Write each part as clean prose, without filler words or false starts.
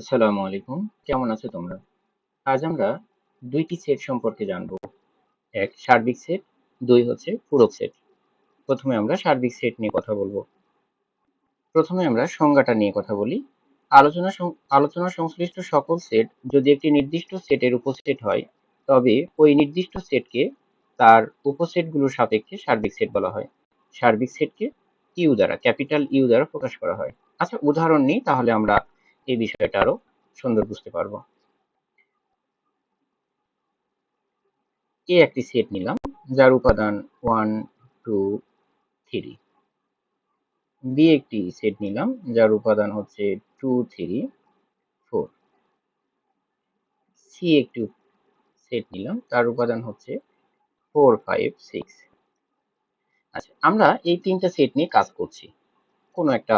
আসসালামু আলাইকুম। কেমন আছো তোমরা? আজ আমরা দুইটি সেট সম্পর্কে জানবো। এক সার্বিক সেট, দুই হচ্ছে পূরক সেট। প্রথমে আমরা সার্বিক সেট নিয়ে কথা বলবো। প্রথমে আমরা সংজ্ঞাটা নিয়ে কথা বলি। আলোচনা সংশ্লিষ্ট সকল সেট যদি একটি নির্দিষ্ট সেটের উপসেট হয়, তবে ওই নির্দিষ্ট সেটকে তার উপসেটগুলোর সাপেক্ষে সার্বিক সেট বলা হয়। সার্বিক সেটকে ইউ দ্বারা, ক্যাপিটাল ইউ দ্বারা প্রকাশ করা হয়। আচ্ছা, উদাহরণ নিই, তাহলে আমরা এই বিষয়টা আরো সুন্দর বুঝতে পারবো। এ একটি সেট নিলাম যার উপাদান 1, 2, 3। বি একটি সেট নিলাম যার উপাদান হচ্ছে 2, 3, 4। সি একটি সেট নিলাম তার উপাদান হচ্ছে 4, 5, 6। আচ্ছা, আমরা এই তিনটা সেট নিয়ে কাজ করছি। কোনো একটা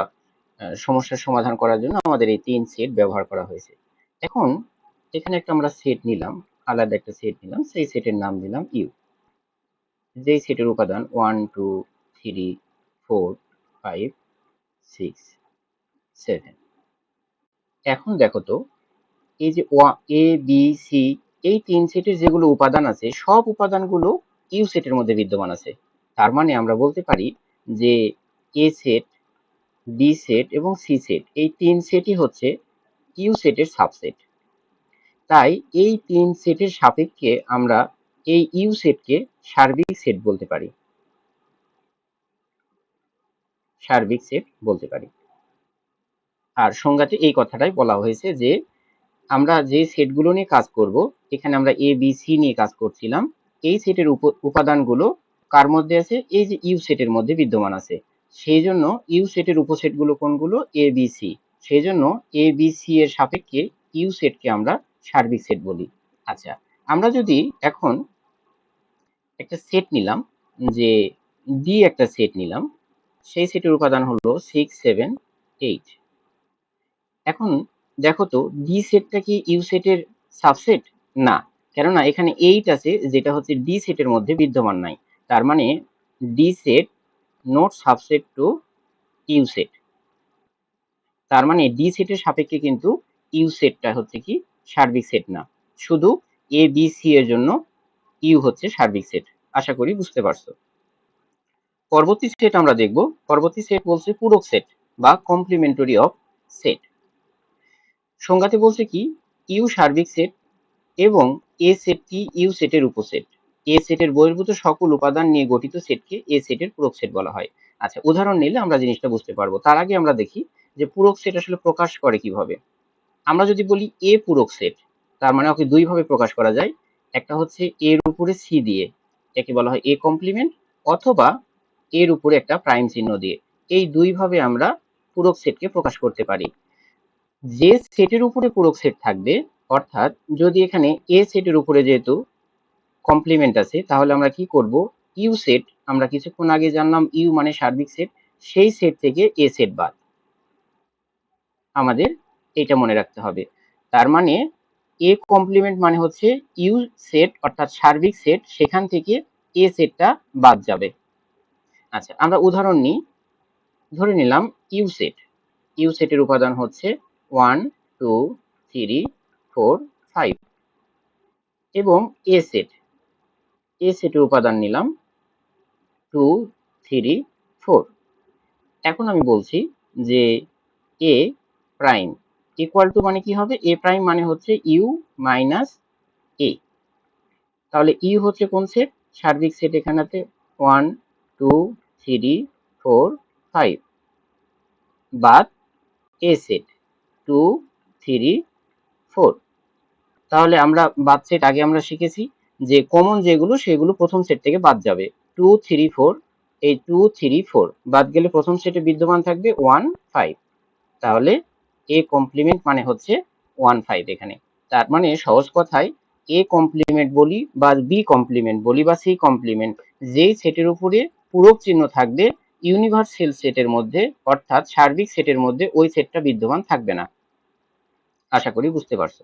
সমস্যার সমাধান করার জন্য আমাদের এই তিন সেট ব্যবহার করা হয়েছে। এখন এখানে একটা আমরা সেট নিলাম, আলাদা একটা সেট নিলাম, সেই সেটের নাম দিলাম ইউ। যেই সেটের উপাদান 1, 2, 3, 4, 5, 6, 7। এখন দেখো তো, এই যে এ বি সি, এই তিন সেটের যেগুলো উপাদান আছে, সব উপাদানগুলো ইউ সেটের মধ্যে বিদ্যমান আছে। তার মানে আমরা বলতে পারি যে এ সেট, বি সেট এবং সি সেট, এই তিন সেটই হচ্ছে ইউ সেটের সাবসেট। তাই এই তিন সেটের সাপেক্ষে আমরা এই ইউ সেটকে সার্বিক সেট বলতে পারি। সার্বিক সেট বলতে পারি। আর সংজ্ঞাতে এই কথাটাই বলা হয়েছে যে আমরা যে সেটগুলো নিয়ে কাজ করব, এখানে আমরা এ বি সি নিয়ে কাজ করছিলাম, এই সেটের উপাদানগুলো কার মধ্যে আছে? এই যে ইউ সেটের মধ্যে বিদ্যমান আছে। সেই জন্য ইউ সেটের উপসেটগুলো কোনগুলো? A B C. সেই জন্য এ বি সি এর সাপেক্ষে ইউ সেটকে আমরা সার্বিক সেট বলি। আচ্ছা, আমরা যদি এখন একটা সেট নিলাম, যে ডি একটা সেট নিলাম, সেই সেটের উপাদান হলো 6, 7, 8। এখন দেখো তো, ডি সেটটা কি ইউ সেটের সাবসেট? না, কেননা এখানে 8 আছে, যেটা হচ্ছে ডি সেটের মধ্যে বিদ্যমান নাই। তার মানে D set not subset to U set. তার মানে ডি সেটের সাপেক্ষে কিন্তু ইউ সেটটা হচ্ছে কি সার্বিক সেট না। শুধু এ বি সি এর জন্য ইউ হচ্ছে সার্বিক সেট। আশা করি বুঝতে পারছো। পরবর্তী সেট আমরা দেখব। পরবর্তী সেট বলছে পূরক সেট বা কমপ্লিমেন্টারি অফ সেট। সংজ্ঞাতে বলছে কি, ইউ সার্বিক সেট এবং এ সেটটি ইউ সেটের উপসেট। এ সেটের বহির্ভূত সকল উপাদান নিয়ে গঠিত সেটকে এ সেটের পূরক সেট বলা হয়। আচ্ছা, উদাহরণ নিলে আমরা জিনিসটা বুঝতে পারবো। তার আগে আমরা দেখি যে পূরক সেট আসলে প্রকাশ করে কিভাবে। আমরা যদি বলি এ পূরক সেট, তার মানে ওকে দুই ভাবে প্রকাশ করা যায়। একটা হচ্ছে এর উপরে সি দিয়ে, একে বলা হয় এ কমপ্লিমেন্ট, অথবা এর উপরে একটা প্রাইম চিহ্ন দিয়ে। এই দুই ভাবে আমরা পূরক সেটকে প্রকাশ করতে পারি। যে সেটের উপরে পূরক সেট থাকবে, অর্থাৎ যদি এখানে এ সেটের উপরে যেহেতু কমপ্লিমেন্ট আছে, তাহলে আমরা কি করব? ইউ সেট, আমরা কিছুক্ষণ আগে জানলাম ইউ মানে সার্বিক সেট, সেই সেট থেকে এ সেট বাদ। আমাদের এটা মনে রাখতে হবে। তার মানে এ কমপ্লিমেন্ট মানে হচ্ছে ইউ সেট অর্থাৎ সার্বিক সেট, সেখান থেকে এ সেটটা বাদ যাবে। আচ্ছা, আমরা উদাহরণ নিই। ধরে নিলাম ইউ সেট। ইউ সেটের উপাদান হচ্ছে 1, 2, 3, 4, 5 এবং এ সেট। এ সেটের উপাদান নিলাম 2, 3, 4। এখন আমি বলছি যে এ প্রাইম ইকুয়াল টু মানে কি হবে? এ প্রাইম মানে হচ্ছে ইউ মাইনাস এ। তাহলে ইউ হচ্ছে কোন সেট? সার্বিক সেট। এখানেতে 1, 2, 3, 4, 5 বাদ এ সেট 2, 3, 4। তাহলে আমরা বাদ সেট আগে আমরা শিখেছি যে কমন যেগুলো সেগুলো প্রথম সেট থেকে বাদ যাবে। 2, 3, 4, এই 2, 3, 4 বাদ গেলে প্রথম সেটে বিদ্যমান থাকবে 1, 5। তাহলে এ কমপ্লিমেন্ট মানে হচ্ছে 1, 5 এখানে। তার মানে সহজ কথায় এ কমপ্লিমেন্ট বলি বা বি কমপ্লিমেন্ট বলি বা সি কমপ্লিমেন্ট, যেই সেটের উপরে পূরক চিহ্ন থাকবে ইউনিভার্সাল সেটের মধ্যে, অর্থাৎ সার্বিক সেটের মধ্যে ওই সেটটা বিদ্যমান থাকবে না। আশা করি বুঝতে পারছো।